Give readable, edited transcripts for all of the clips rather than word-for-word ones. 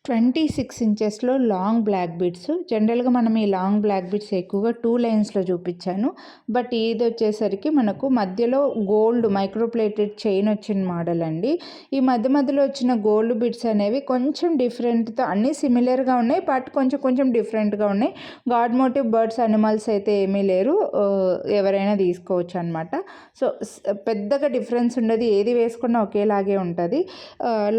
26 ఇంచెస్‌లో long black beads. జనరల్‌గా మనం ఈ లాంగ్ బ్లాక్ బీడ్స్ ఎక్కువగా 2 లైన్స్‌లో చూపించాను. బట్ ఇదొచ్చేసరికి మనకు మధ్యలో గోల్డ్ మైక్రో ప్లేటెడ్ చైన్ వచ్చిన మోడల్ అండి. ఈ మధ్య మధ్యలో వచ్చిన గోల్డ్ బీడ్స్ అనేవి కొంచెం డిఫరెంట్‌తో అన్నీ సిమిలర్‌గా ఉన్నాయి. బట్ కొంచెం కొంచెం డిఫరెంట్‌గా ఉన్నాయి. గాడ్ మోటివ్ బర్డ్స్, అనిమల్స్ అయితే ఏమీ లేరు. ఎవరైనా తీసుకోవచ్చు అనమాట. సో, పెద్దగా డిఫరెన్స్ ఉండదు. ఏది వేసుకున్నా ఒకేలాగే ఉంటది.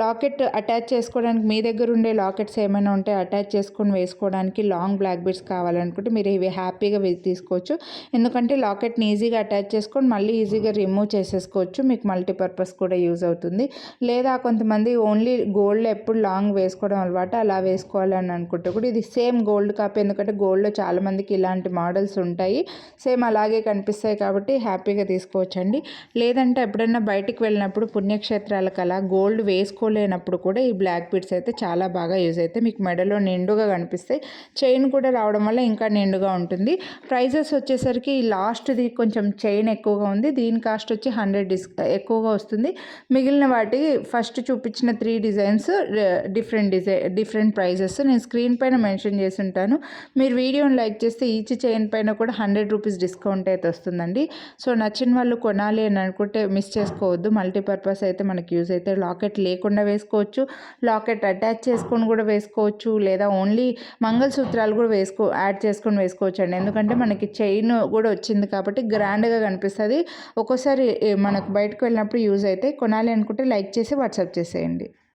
లాకెట్ అటాచ్ చేసుకోవడానికి మీ దగ్గర ఉండే లాకెట్స్ ఏమైనా ఉంటే అటాచ్ చేసుకొని వేసుకోవడానికి లాంగ్ బ్లాక్ బీడ్స్ కావాలనుకుంటే మీరు ఇవి హ్యాపీగా తీసుకోవచ్చు. ఎందుకంటే లాకెట్ని ఈజీగా అటాచ్ చేసుకొని మళ్ళీ ఈజీగా రిమూవ్ చేసేసుకోవచ్చు. మీకు మల్టీపర్పస్ కూడా యూజ్ అవుతుంది. లేదా కొంతమంది ఓన్లీ గోల్డ్ ఎప్పుడు లాంగ్ వేసుకోవడం అలవాటు, అలా వేసుకోవాలని అనుకుంటే కూడా ఇది సేమ్ గోల్డ్ కాపీ. ఎందుకంటే గోల్డ్లో చాలామందికి ఇలాంటి మోడల్స్ ఉంటాయి, సేమ్ అలాగే కనిపిస్తాయి కాబట్టి హ్యాపీగా తీసుకోవచ్చండి. లేదంటే ఎప్పుడైనా బయటికి వెళ్ళినప్పుడు పుణ్యక్షేత్రాలకు అలా గోల్డ్ వేసుకోలేనప్పుడు కూడా ఈ బ్లాక్ బీడ్స్ అయితే చాలా బాగా యూజ్ అవుతాయి. మీకు మెడలో నిండుగా కనిపిస్తాయి. చైన్ కూడా రావడం వల్ల ఇంకా నిండుగా ఉంటుంది. ప్రైజెస్ వచ్చేసరికి లాస్ట్ది కొంచెం చైన్ ఎక్కువగా ఉంది. దీని కాస్ట్ వచ్చి 100 ఎక్కువగా వస్తుంది. మిగిలిన వాటి ఫస్ట్ చూపించిన 3 డిజైన్స్ డిఫరెంట్ ప్రైజెస్ నేను స్క్రీన్ పైన మెన్షన్ చేసి ఉంటాను. మీరు వీడియోని లైక్ చేస్తే ఈచ్ చైన్ పైన కూడా 100 రూపీస్ డిస్కౌంట్ అయితే వస్తుందండి. సో నచ్చిన వాళ్ళు కొనాలి అని అనుకుంటే మిస్ చేసుకోవద్దు. మల్టీపర్పస్ అయితే మనకి యూజ్ అయితే లాకెట్ లేకుండా వేసుకోవచ్చు, లాకెట్ అటాచ్ చేసుకొని కూడా వేసుకోవచ్చు, లేదా ఓన్లీ మంగళసూత్రాలు కూడా యాడ్ చేసుకొని వేసుకోవచ్చు అండి. ఎందుకంటే మనకి చైన్ కూడా వచ్చింది కాబట్టి గ్రాండ్గా కనిపిస్తుంది. ఒక్కోసారి మనకు బయటకు వెళ్ళినప్పుడు యూజ్ అయితే కొనాలి అనుకుంటే లైక్ చేసి వాట్సాప్ చేసేయండి.